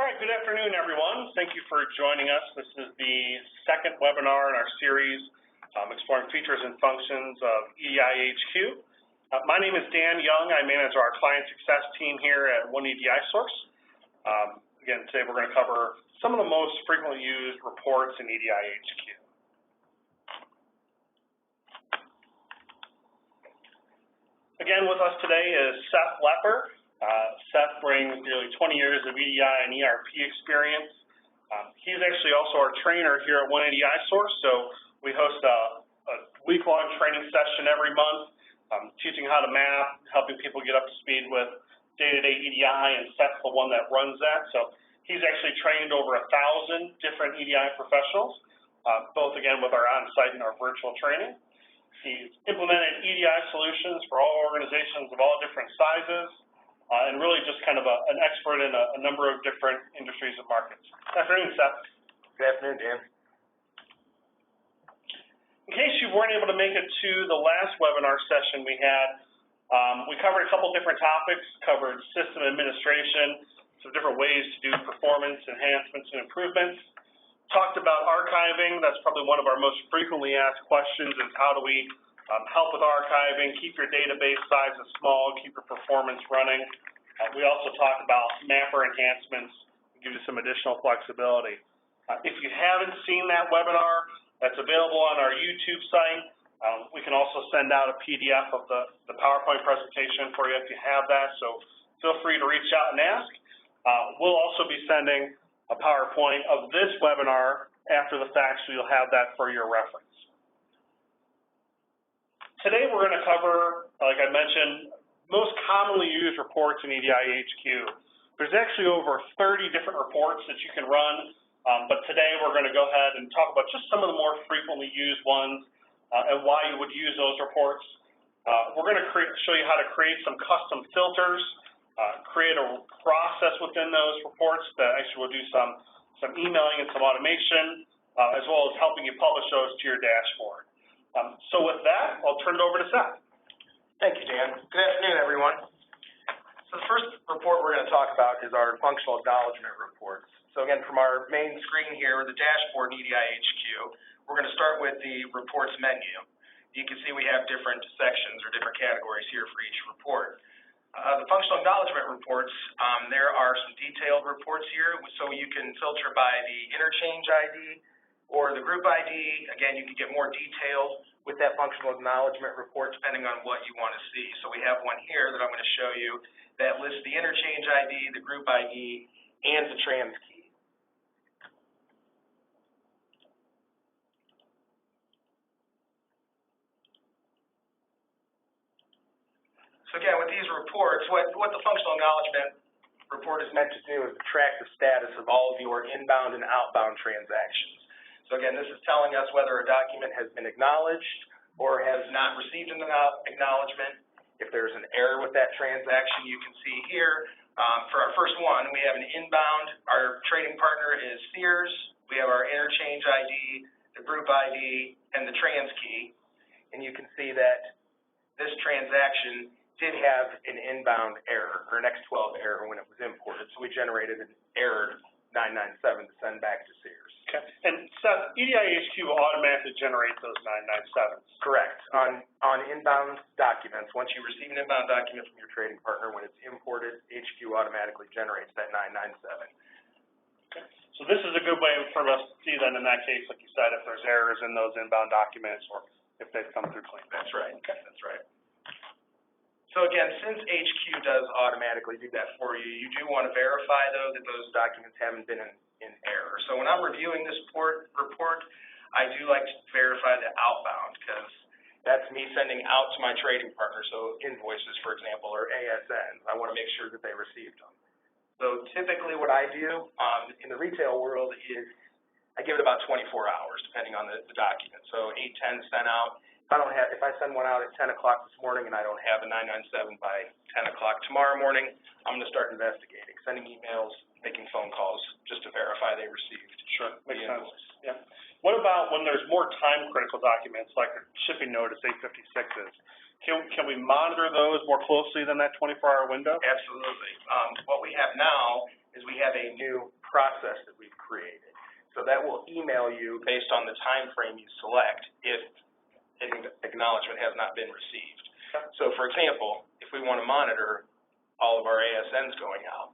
All right, good afternoon, everyone. Thank you for joining us. This is the second webinar in our series exploring features and functions of EDI HQ. My name is Dan Young. I manage our client success team here at One EDI Source. Again, today we're going to cover some of the most frequently used reports in EDI HQ. Again, with us today is Seth Lepper. Seth brings nearly 20 years of EDI and ERP experience. He's actually also our trainer here at One EDI Source, so we host a week-long training session every month, teaching how to map, helping people get up to speed with day-to-day EDI, and Seth's the one that runs that. So he's actually trained over 1,000 different EDI professionals, both again with our on-site and our virtual training. He's implemented EDI solutions for all organizations of all different sizes, and really just kind of an expert in a number of different industries and markets. Good afternoon, Seth. Good afternoon, Dan. In case you weren't able to make it to the last webinar session we had, we covered a couple different topics, covered system administration, some different ways to do performance enhancements and improvements. Talked about archiving. That's probably one of our most frequently asked questions, is how do we help with archiving, keep your database sizes small, keep your performance running. We also talked about mapper enhancements, give you some additional flexibility. If you haven't seen that webinar, that's available on our YouTube site. We can also send out a PDF of the PowerPoint presentation for you if you have that, so feel free to reach out and ask. We'll also be sending a PowerPoint of this webinar after the fact, so you'll have that for your reference. Today we're going to cover, like I mentioned, most commonly used reports in EDI HQ. There's actually over 30 different reports that you can run, but today we're going to go ahead and talk about just some of the more frequently used ones and why you would use those reports. We're going to show you how to create some custom filters, create a process within those reports that actually will do some emailing and some automation, as well as helping you publish those to your dashboard. So with that, I'll turn it over to Seth. Thank you, Dan. Good afternoon, everyone. So the first report we're going to talk about is our functional acknowledgement reports. So again, from our main screen here, the dashboard in EDI HQ, we're going to start with the reports menu. You can see we have different sections or different categories here for each report. The functional acknowledgement reports, there are some detailed reports here, so you can filter by the interchange ID or the group ID. Again, you can get more detailed with that functional acknowledgement report depending on what you want to see. So we have one here that I'm going to show you that lists the interchange ID, the group ID, and the trans key. So again, with these reports, what the functional acknowledgement report is meant to do is track the status of all of your inbound and outbound transactions. So again, this is telling us whether a document has been acknowledged or has not received an acknowledgement. If there's an error with that transaction, you can see here, for our first one, we have an inbound. Our trading partner is Sears. We have our interchange ID, the group ID, and the trans key. And you can see that this transaction did have an inbound error, or an X12 error when it was imported. So we generated an error 997 to send back to Sears. Okay. And Seth, EDI HQ will automatically generate those 997s. Correct. On inbound documents, once you receive an inbound document from your trading partner, when it's imported, HQ automatically generates that 997. Okay. So this is a good way for us to see then in that case, like you said, if there's errors in those inbound documents or if they've come through clean. That's right. Okay. That's right. So again, since HQ does automatically do that for you, you do want to verify, though, that those documents haven't been in error. So when I'm reviewing this report, I do like to verify the outbound, because that's me sending out to my trading partner, so invoices, for example, or ASNs. I want to make sure that they received them. So typically what I do in the retail world is I give it about 24 hours, depending on the document. So 8-10 sent out. If I send one out at 10 o'clock this morning and I don't have a 997 by 10 o'clock tomorrow morning, I'm going to start investigating, sending emails, making phone calls just to verify they received. Sure, makes sense. Yeah. What about when there's more time-critical documents, like a shipping notice 856s? Can we monitor those more closely than that 24-hour window? Absolutely. What we have now is is we have a new process that we've created. So that will email you based on the time frame you select if an acknowledgement has not been received. So for example, if we want to monitor all of our ASNs going out,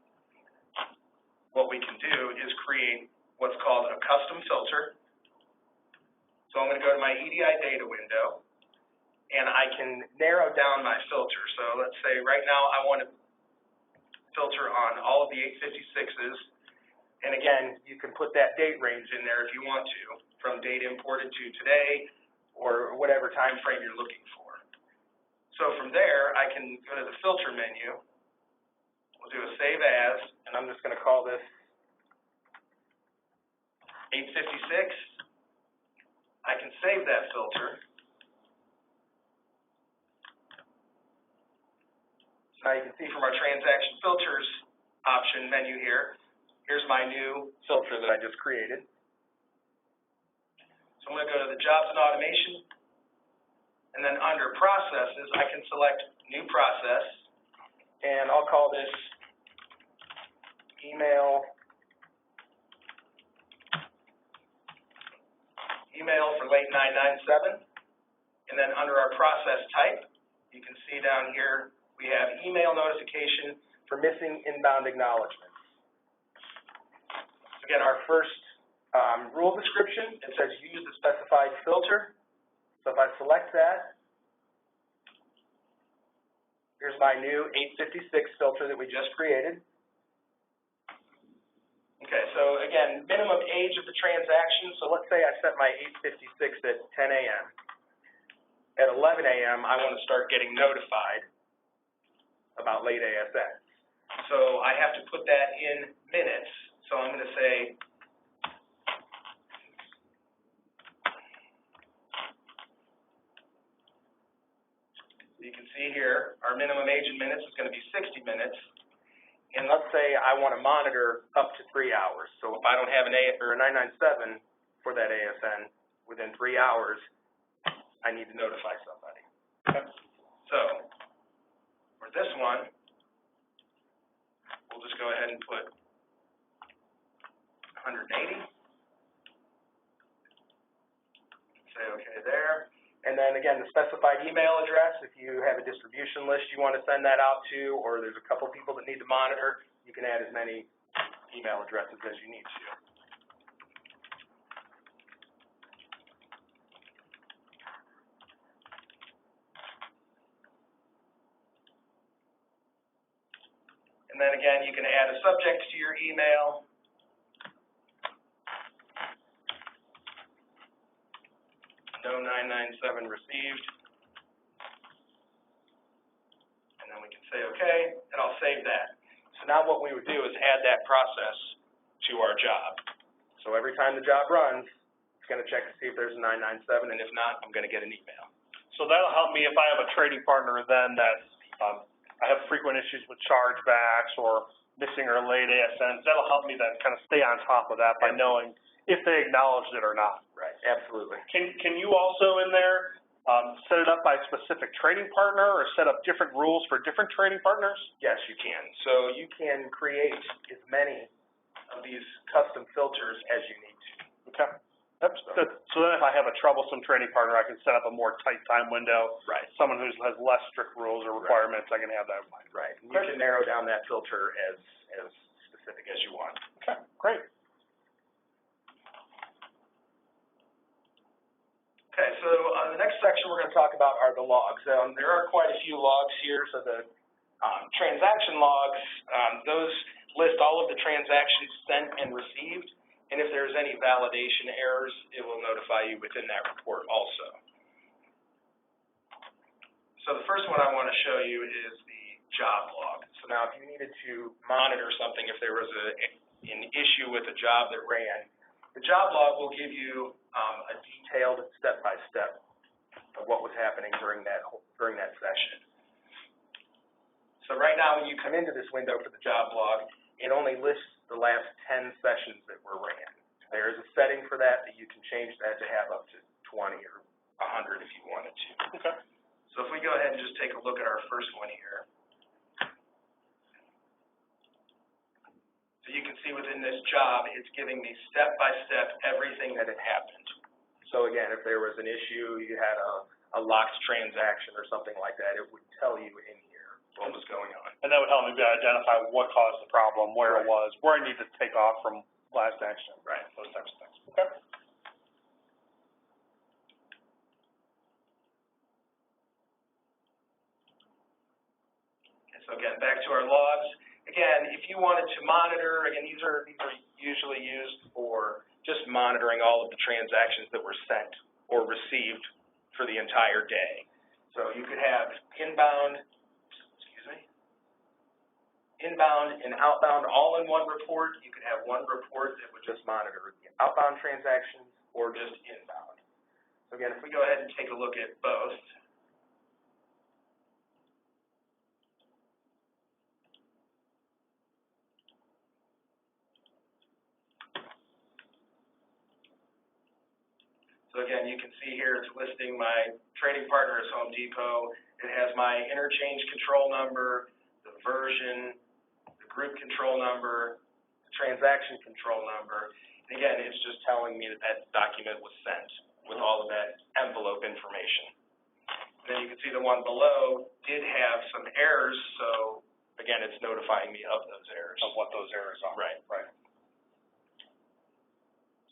what we can do is create what's called a custom filter. So I'm going to go to my EDI data window, and I can narrow down my filter. So let's say right now I want to filter on all of the 856s, and again, you can put that date range in there if you want to, from date imported to today, or whatever time frame you're looking for. So from there, I can go to the filter menu, we'll do a save as, and I'm just going to call this 856. I can save that filter. So now you can see from our transaction filters option menu here, here's my new filter that I just created. So I'm going to go to the jobs and automation, and then under processes, I can select new process, and I'll call this email for late 997, and then under our process type, you can see down here we have email notification for missing inbound acknowledgments. Again, our first rule description, it says use the specified filter. So if I select that, here's my new 856 filter that we just created. Okay, so again, minimum age of the transaction. So let's say I set my 856 at 10 a.m. At 11 a.m., I want to start getting notified about late ASN. So I have to put that in minutes. So I'm going to say, you can see here, our minimum age in minutes is going to be 60 minutes. And let's say I want to monitor up to 3 hours. So if I don't have a 997 for that ASN within 3 hours, I need to notify somebody. Okay. So for this one, we'll just go ahead and put 180. Say okay there. And then again, the specified email address, if you have a distribution list you want to send that out to, or there's a couple people that need to monitor, you can add as many email addresses as you need to. And then again, you can add a subject to your email. No 997 received. And then we can say okay, and I'll save that. So now what we would do is add that process to our job. So every time the job runs, it's going to check to see if there's a 997, and if not, I'm going to get an email. So that'll help me if I have a trading partner then that I have frequent issues with chargebacks or missing or late ASNs. That'll help me then kind of stay on top of that by knowing if they acknowledged it or not. Right, absolutely. Can you also in there set it up by specific trading partner or set up different rules for different trading partners? Yes, you can. So you can create as many of these custom filters as you need to. Okay. That's good. So then if I have a troublesome trading partner, I can set up a more tight time window. Right. Someone who has less strict rules or requirements, I can have that in mind. Right. And you can narrow down that filter as specific as you want. Okay, great. Okay, so the next section we're going to talk about are the logs. There are quite a few logs here. So the transaction logs, those list all of the transactions sent and received. And if there's any validation errors, it will notify you within that report also. So the first one I want to show you is the job log. So now if you needed to monitor something, if there was an issue with a job that ran, the job log will give you a detailed step-by-step of what was happening during that session. So right now when you come into this window for the job log, it only lists the last 10 sessions that were ran. There is a setting for that you can change that to have up to 20 or 100 if you wanted to. Okay. So if we go ahead and just take a look at our first one here. So you can see within this job, it's giving me step-by-step everything that had happened. So again, if there was an issue, you had a locked transaction or something like that, it would tell you in here what was going on. And that would help me identify what caused the problem, where it was, where I need to take off from last action. Right. Those types of things. Okay. So again, back to our logs. Again, if you wanted to monitor, again, these are usually used for just monitoring all of the transactions that were sent or received for the entire day. So you could have inbound and outbound all in one report. You could have one report that would just monitor the outbound transactions or just inbound. So again, if we go ahead and take a look at both. So again, you can see here it's listing my trading partner as Home Depot. It has my interchange control number, the version, the group control number, the transaction control number. And again, it's just telling me that that document was sent with all of that envelope information. And then you can see the one below did have some errors, so again, it's notifying me of those errors. Of what those errors are. Right. Right.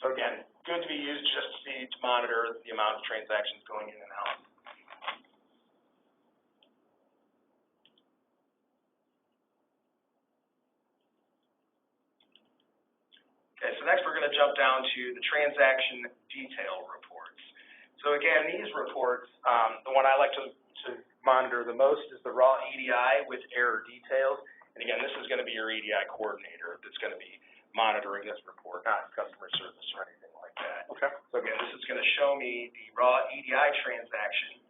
So again, good to be used just to monitor the amount of transactions going in and out. Okay, so next we're going to jump down to the transaction detail reports. So again, these reports, the one I like to monitor the most is the raw EDI with error details. And again, this is going to be your EDI coordinator that's going to be monitoring this report, not customer service or anything like that. Okay. So again, this is going to show me the raw EDI transaction,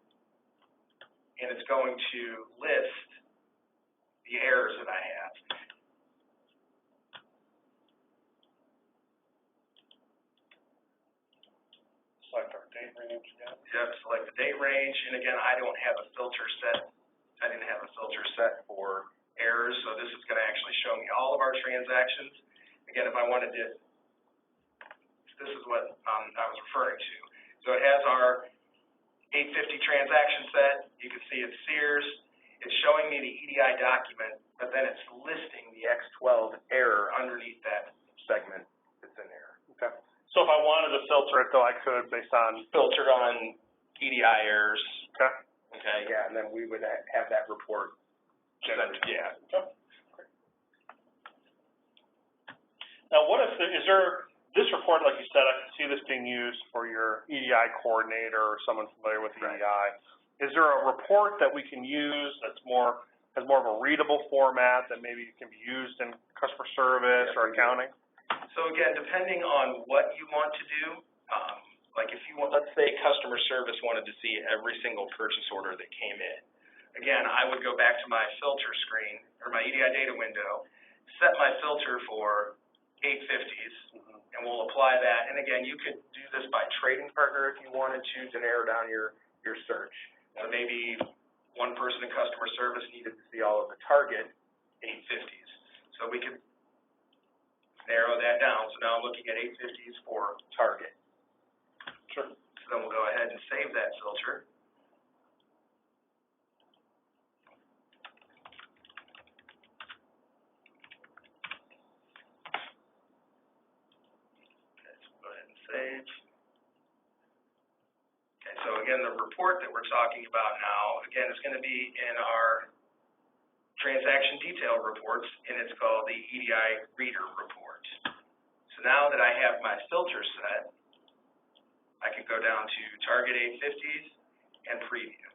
and it's going to list the errors that I have. Select our date range again. Yep, select the date range, and again, I don't have a filter set. I didn't have a filter set for errors, so this is going to actually show me all of our transactions. Again, if I wanted to, this is what I was referring to. So it has our 850 transaction set. You can see it's Sears. It's showing me the EDI document, but then it's listing the X12 error underneath that segment that's in there. Okay. So if I wanted to filter it, though, I could based on filtered on EDI errors. Okay. Okay. Yeah, and then we would have that report. Yeah. Okay. Now, what if is there this report, like you said, I can see this being used for your EDI coordinator or someone familiar with EDI. Is there a report that we can use that's has more of a readable format that maybe can be used in customer service or accounting? So again, depending on what you want to do, like if you want, let's say customer service wanted to see every single purchase order that came in. Again, I would go back to my filter screen or my EDI data window, set my filter for 850s, and we'll apply that. And again, you could do this by trading partner if you wanted to narrow down your search. So maybe one person in customer service needed to see all of the target 850s. So we could narrow that down. So now I'm looking at 850s for target. Sure. So then we'll go ahead and save that filter. Save. Okay, so again, the report that we're talking about now, again, is going to be in our transaction detail reports, and it's called the EDI Reader Report. So now that I have my filter set, I can go down to Target 850s and Preview.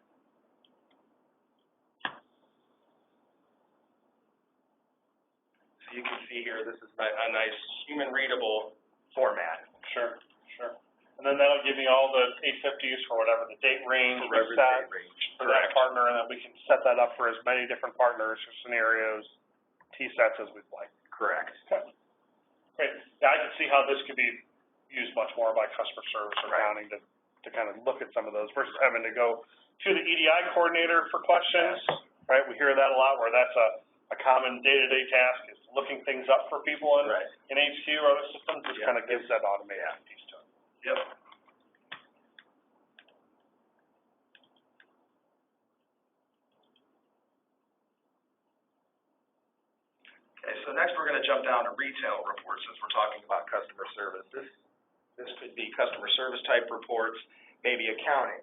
So you can see here, this is a nice human-readable format. Sure. And then that'll give me all the 850s for whatever the date range we set for that partner, and then we can set that up for as many different partners or scenarios, T-sets as we'd like. Correct. Okay. Great. Yeah, I can see how this could be used much more by customer service or accounting to kind of look at some of those versus having to go to the EDI coordinator for questions, right? We hear that a lot where that's a common day-to-day task is to looking things up for people in, Right. in HQ or other systems, just kind of gives that automated piece to it. Yep. Okay, so next we're going to jump down to retail reports since we're talking about customer service. This could be customer service type reports, maybe accounting.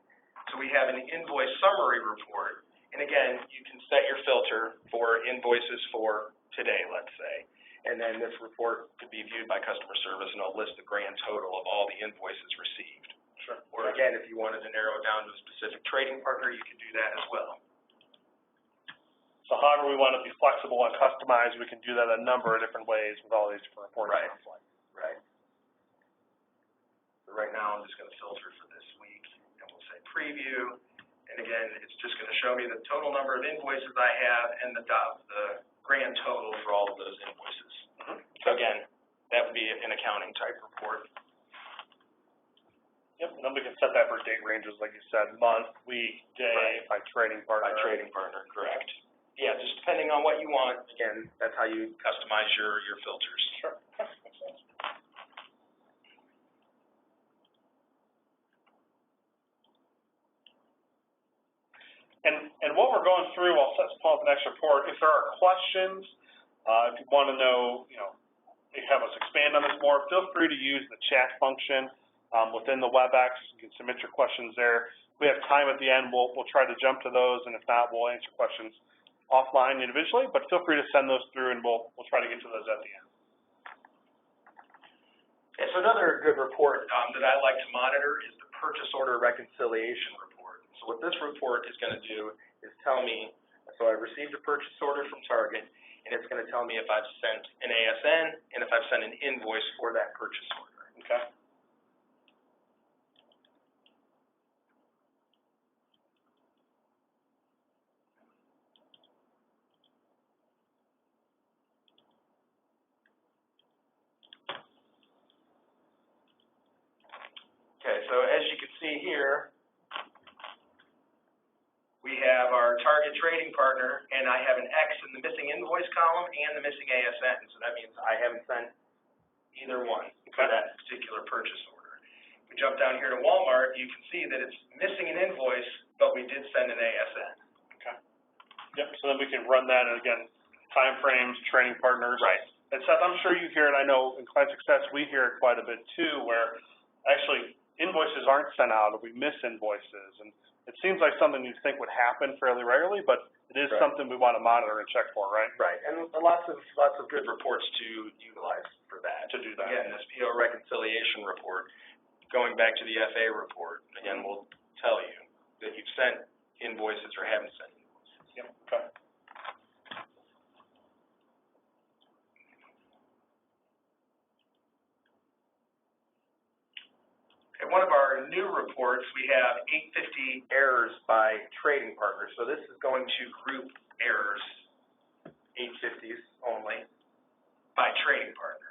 So we have an invoice summary report, and again, you can set your filter for invoices for today, let's say. And then this report could be viewed by customer service, and it'll list the grand total of all the invoices received. Sure. Or again, if you wanted to narrow it down to a specific trading partner, you could do that as well. So however we want to be flexible and customized, we can do that a number of different ways with all these different reports. Right. Right. So right now, I'm just going to filter for this week, and we'll say preview. And again, it's just going to show me the total number of invoices I have and the grand total for all of those invoices. Mm-hmm. So again, that would be an accounting type report. Yep, and then we can set that for date ranges, like you said, month, week, day, by trading partner. By trading partner, correct. Yeah, just depending on what you want. Again, that's how you customize your filters. Sure. Makes sense. And what we're going through, I'll set some up the next report. If there are questions, if you want to know, have us expand on this more, feel free to use the chat function within the WebEx. You can submit your questions there. If we have time at the end, we'll try to jump to those, and if not, we'll answer questions offline individually, but feel free to send those through, and we'll try to get to those at the end. Okay, so another good report that I like to monitor is the purchase order reconciliation report. So what this report is going to do is tell me, so I received a purchase order from Target, and it's going to tell me if I've sent an ASN and if I've sent an invoice for that purchase order. Okay. Okay, so as you can see here, we have our target trading partner, and I have an X in the missing invoice column and the missing ASN. So that means I haven't sent either one for that particular purchase order. We jump down here to Walmart, you can see that it's missing an invoice, but we did send an ASN. Okay. Yep, so then we can run that, and again, time frames, trading partners. Right. And Seth, I'm sure you hear it, I know in client success we hear it quite a bit too, where actually invoices aren't sent out, or we miss invoices, and it seems like something you'd think would happen fairly rarely, but it is something we want to monitor and check for, right? Right, and lots of good reports to utilize for that. To do that. Again, this PO reconciliation report, going back to the FA report, again, will tell you that you've sent invoices or haven't sent invoices. Yep. Okay. In one of our new reports, we have 850 errors by trading partner. So this is going to group errors, 850s only, by trading partner.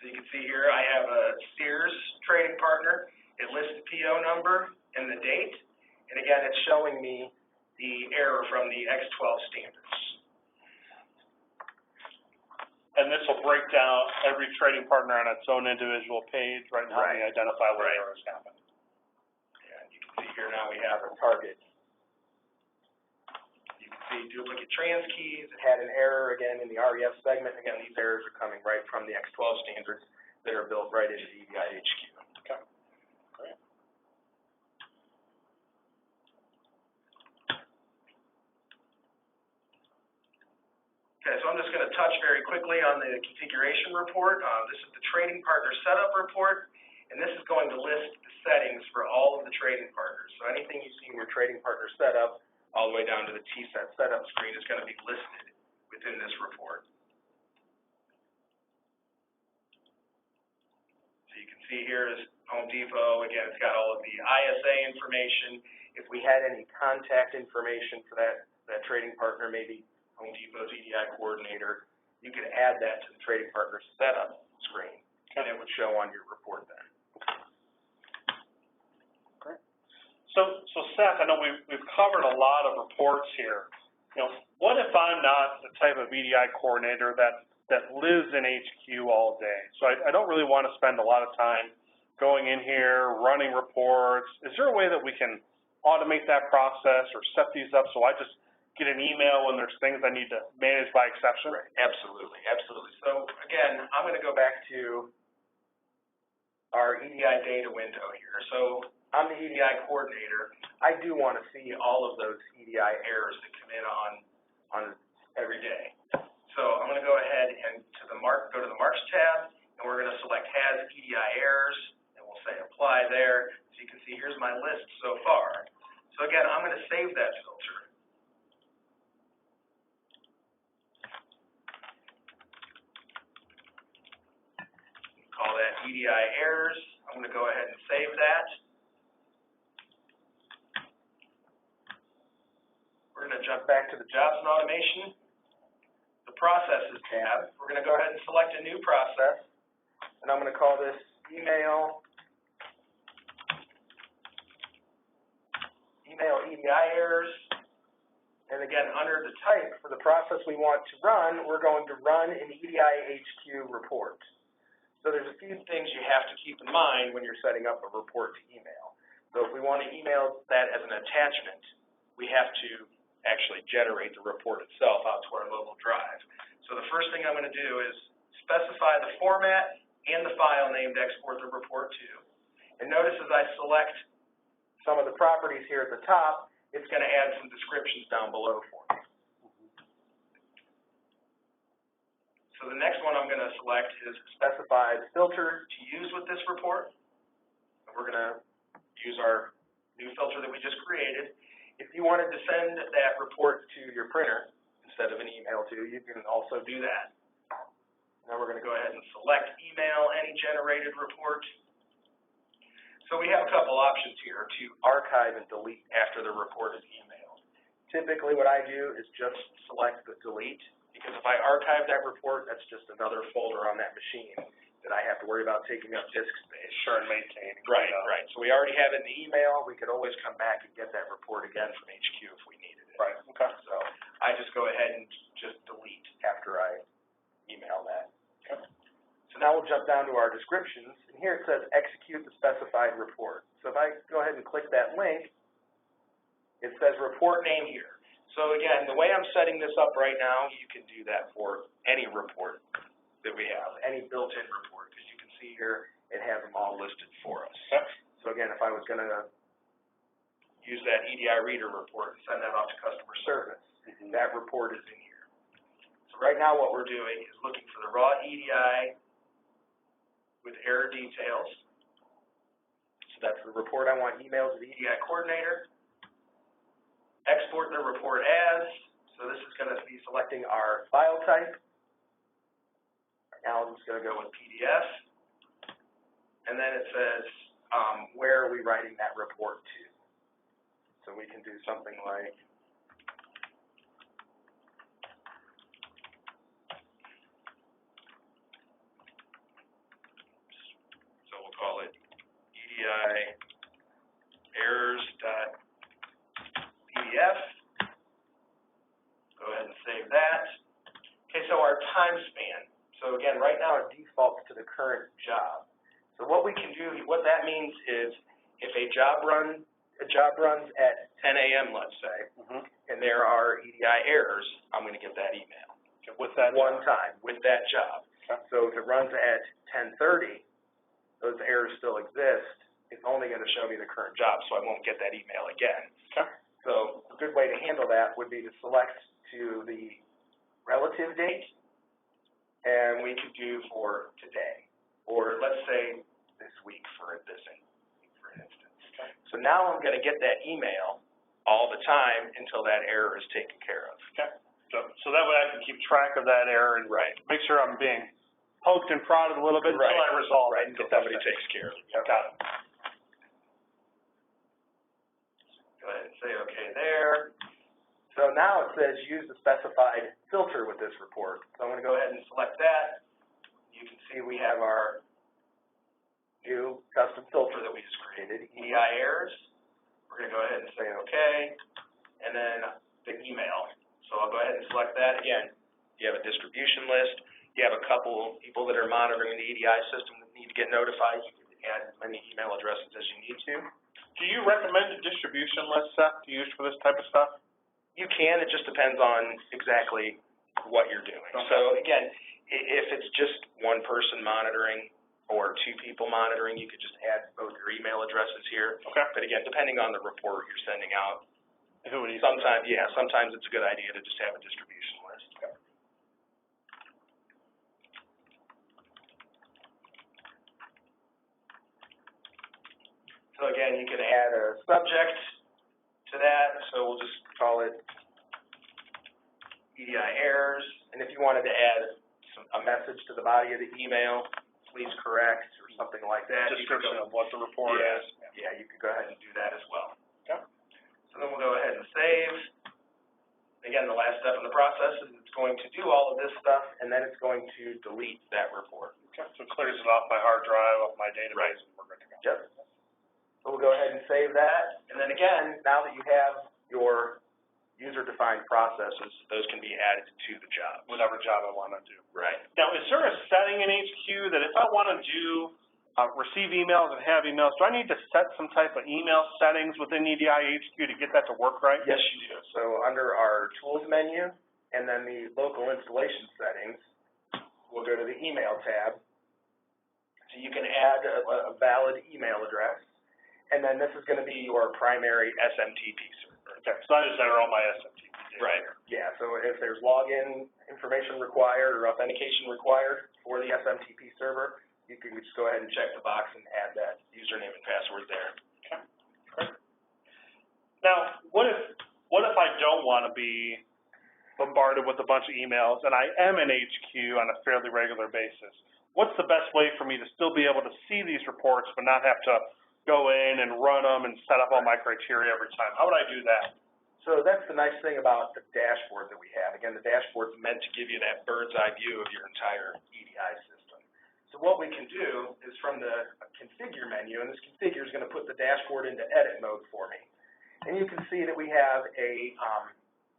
So you can see here I have a Sears trading partner. It lists the PO number and the date. And again, it's showing me the error from the X12 standards. And this will break down every trading partner on its own individual page, right? And help me identify where errors happen. And you can see here now we have a target. You can see duplicate trans keys. It had an error again in the REF segment. Again, these errors are coming right from the X12 standards that are built right into EDI HQ. Okay. Great. Okay, so I'm just going to touch very quickly on the configuration report. This is the trading partner setup report, and this is going to list the settings for all of the trading partners. So anything you see in your trading partner setup, all the way down to the T-set setup screen, is going to be listed within this report. So you can see here is Home Depot. Again, it's got all of the ISA information. If we had any contact information for that trading partner, maybe Home Depot's EDI coordinator, you could add that to the trading partner setup screen, and it would show on your report then. Great. So Seth, I know we've covered a lot of reports here. You know, what if I'm not the type of EDI coordinator that lives in HQ all day? So I don't really want to spend a lot of time going in here, running reports. Is there a way that we can automate that process or set these up so I just get an email when there's things I need to manage by exception? Right, absolutely, absolutely. So again, I'm going to go back to our EDI data window here. So I'm the EDI coordinator. I do want to see all of those EDI errors that come in on every day. So I'm going to go ahead and go to the Marks tab, and we're going to select Has EDI Errors, and we'll say Apply there. So you can see here's my list so far. So again, I'm going to save that filter. Call that EDI Errors. I'm going to go ahead and save that. We're going to jump back to the Jobs and Automation, the Processes tab. We're going to go ahead and select a new process, and I'm going to call this Email EDI Errors. And again, under the type for the process we want to run, we're going to run an EDI HQ report. So there's a few things you have to keep in mind when you're setting up a report to email. So if we want to email that as an attachment, we have to actually generate the report itself out to our local drive. So the first thing I'm going to do is specify the format and the file name to export the report to. And notice as I select some of the properties here at the top, it's going to add some descriptions down below for me. So the next one I'm going to select is specified filter to use with this report. And we're going to use our new filter that we just created. If you wanted to send that report to your printer instead of an email to, you can also do that. Now we're going to go ahead and select Email Any Generated Report. So we have a couple options here to archive and delete after the report is emailed. Typically what I do is just select the delete, because if I archive that report, that's just another folder on that machine that I have to worry about taking up disk space. Sure, and maintaining. Right, right. So we already have it in the email. We could always come back and get that report again from HQ if we needed it. Right, okay. So I just go ahead and just delete after I email that. Okay. So now we'll jump down to our descriptions, and here it says execute the specified report. So if I go ahead and click that link, it says report name here. So again, the way I'm setting this up right now, you can do that for any report that we have, any built-in report, because you can see here it has them all listed for us. Okay. So again, if I was going to use that EDI reader report and send that off to customer service, that report is in here. So right now what we're doing is looking for the raw EDI with error details. So that's the report I want emailed to the EDI coordinator. Export the report as, so this is going to be selecting our file type. Now I'm just going to go with PDF. And then it says, where are we writing that report to? So we can do something like, so we'll call it EDI errors.pdf. Go ahead and save that. Okay, so our time span. So again, right now it defaults to the current job. So what we can do, what that means is if a job runs at 10 a.m., let's say, and there are EDI errors, I'm going to get that email. With that one time, with that job. Okay. So if it runs at 10:30, those errors still exist. It's only going to show me the current job, so I won't get that email again. Okay. So a good way to handle that would be to select to the relative date, and we could do for today, or let's say this week for instance. Okay. So now I'm going to get that email all the time until that error is taken care of. Okay. So that way I can keep track of that error and make sure I'm being poked and prodded a little bit until I resolve it. Until somebody takes care of it. Yep. Got it. Go ahead and say OK there. So now it says use the specified filter with this report. So I'm going to go ahead and select that. You can see we have our new custom filter that we just created, EDI errors. We're going to go ahead and say okay, and then the email. So I'll go ahead and select that. Again, you have a distribution list. You have a couple people that are monitoring the EDI system that need to get notified. You can add as many email addresses as you need to. Do you recommend a distribution list, Seth, to use for this type of stuff? You can. It just depends on exactly what you're doing. Okay. So again, if it's just one person monitoring or two people monitoring, you could just add both your email addresses here. Okay. But again, depending on the report you're sending out, sometimes it's a good idea to just have a distribution list. Okay. So again, you can add a subject to that. So we'll just call it EDI errors. And if you wanted to add a message to the body of the email, please correct or something like that. Description of what the report is. Yeah, you could go ahead and do that as well. Okay. So then we'll go ahead and save. Again, the last step in the process is it's going to do all of this stuff, and then it's going to delete that report. Okay. So it clears it off my hard drive, off my database, Right. and we're good to go. Yep. So we'll go ahead and save that. And then again, now that you have your user-defined processes, those can be added to the job. Whatever job I want to do. Right. Now, is there a setting in HQ that if I want to do receive emails and have emails, do I need to set some type of email settings within EDI HQ to get that to work right? Yes, you do. So under our tools menu and then the local installation settings, we'll go to the email tab. So you can add a valid email address, and then this is going to be your primary SMTP server. Okay, so I just enter all my SMTP data. Right. Yeah, so if there's login information required or authentication required for the SMTP server, you can just go ahead and check the box and add that username and password there. Okay, great. Now, what if I don't want to be bombarded with a bunch of emails and I am in HQ on a fairly regular basis? What's the best way for me to still be able to see these reports but not have to go in and run them and set up all my criteria every time? How would I do that? So that's the nice thing about the dashboard that we have. Again, the dashboard's meant to give you that bird's eye view of your entire EDI system. So what we can do is from the configure menu, and this configure is going to put the dashboard into edit mode for me. And you can see that we have a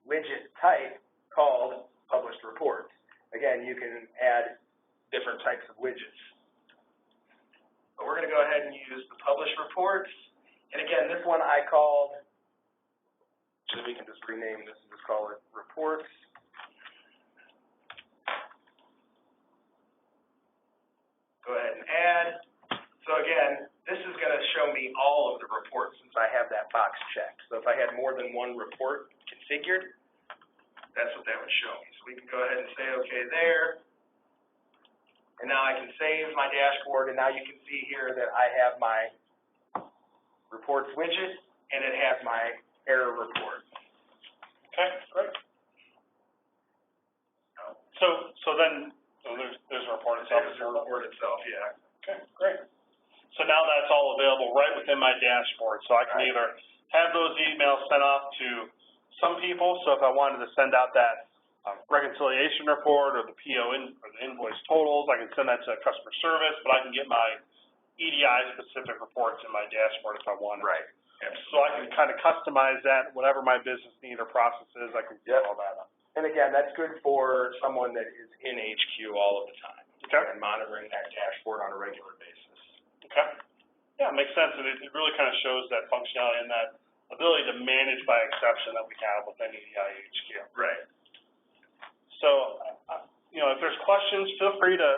widget type called published reports. Again, you can add different types of widgets. But we're going to go ahead and use the published reports. And again, this one I called, so we can just rename this and just call it reports. Go ahead and add. So again, this is going to show me all of the reports since I have that box checked. So if I had more than one report configured, that's what that would show me. So we can go ahead and say okay there. And now I can save my dashboard, and now you can see here that I have my reports widget, and it has my error report. Okay, great. So then there's a report itself. There's the report itself, yeah. Okay, great. So now that's all available right within my dashboard. So I can either have those emails sent off to some people. So if I wanted to send out that reconciliation report or the PO or the invoice totals, I can send that to customer service, but I can get my EDI specific reports in my dashboard if I wanted. Right. So I can kind of customize that, whatever my business need or process is, I can set all that up. And again, that's good for someone that is in HQ all of the time. Okay. And monitoring that dashboard on a regular basis. Okay. Yeah, it makes sense, and it really kind of shows that functionality and that ability to manage by exception that we have within EDI HQ. Right. So, if there's questions, feel free to,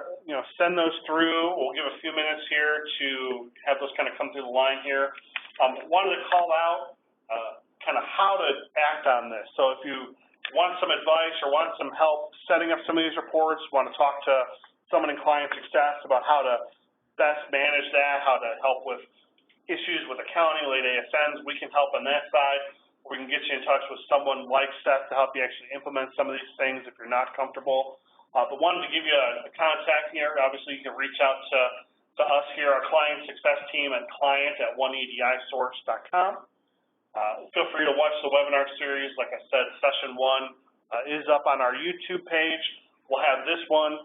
send those through. We'll give a few minutes here to have those kind of come through the line here. Wanted to call out kind of how to act on this. So if you want some advice or want some help setting up some of these reports, want to talk to someone in client success about how to best manage that, how to help with issues with accounting, late ASNs, we can help on that side. We can get you in touch with someone like Seth to help you actually implement some of these things if you're not comfortable. But wanted to give you a contact here. Obviously, you can reach out to us here, our client success team at client@oneedisource.com. Feel free to watch the webinar series. Like I said, session 1 is up on our YouTube page. We'll have this one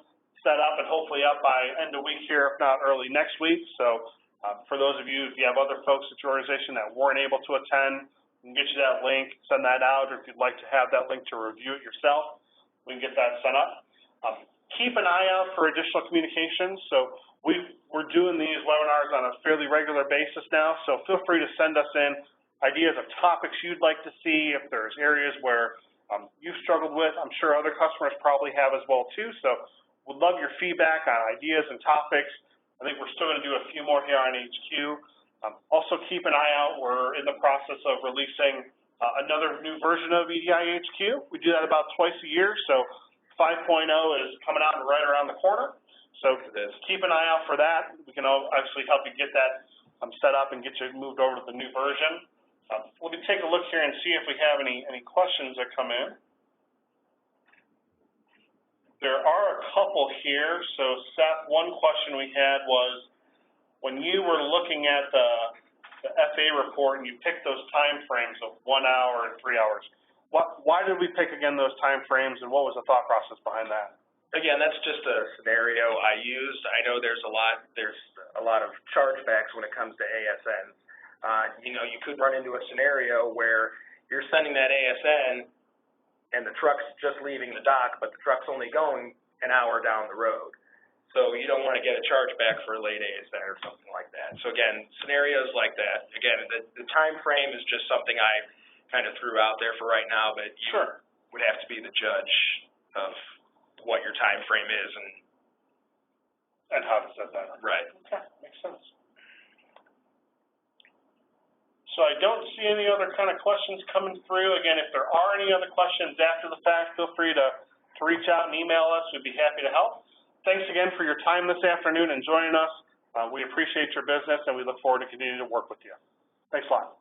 set up and hopefully up by end of week here, if not early next week. So for those of you, if you have other folks at your organization that weren't able to attend, we can get you that link, send that out, or if you'd like to have that link to review it yourself, we can get that set up. Keep an eye out for additional communications. So we're doing these webinars on a fairly regular basis now, so feel free to send us in ideas of topics you'd like to see. If there's areas where you've struggled with, I'm sure other customers probably have as well too, so we'd love your feedback on ideas and topics. I think we're still going to do a few more here on HQ. Also keep an eye out, we're in the process of releasing another new version of EDI HQ. We do that about twice a year, so 5.0 is coming out right around the corner. So keep an eye out for that. We can actually help you get that set up and get you moved over to the new version. Let me take a look here and see if we have any questions that come in. There are a couple here. So Seth, one question we had was, when you were looking at the FA report and you picked those time frames of 1 hour and 3 hours, why did we pick, again, those time frames, and what was the thought process behind that? Again, that's just a scenario I used. I know there's a lot of chargebacks when it comes to ASNs. You know, you could run into a scenario where you're sending that ASN and the truck's just leaving the dock, but the truck's only going an hour down the road. So you don't want to get a chargeback for a late ASN or something like that. So again, scenarios like that. Again, the time frame is just something I kind of threw out there for right now, but you would have to be the judge of what your time frame is and how to set that up. Right. Okay, makes sense. So I don't see any other kind of questions coming through. Again, if there are any other questions after the fact, feel free to reach out and email us. We'd be happy to help. Thanks again for your time this afternoon and joining us. We appreciate your business, and we look forward to continuing to work with you. Thanks a lot.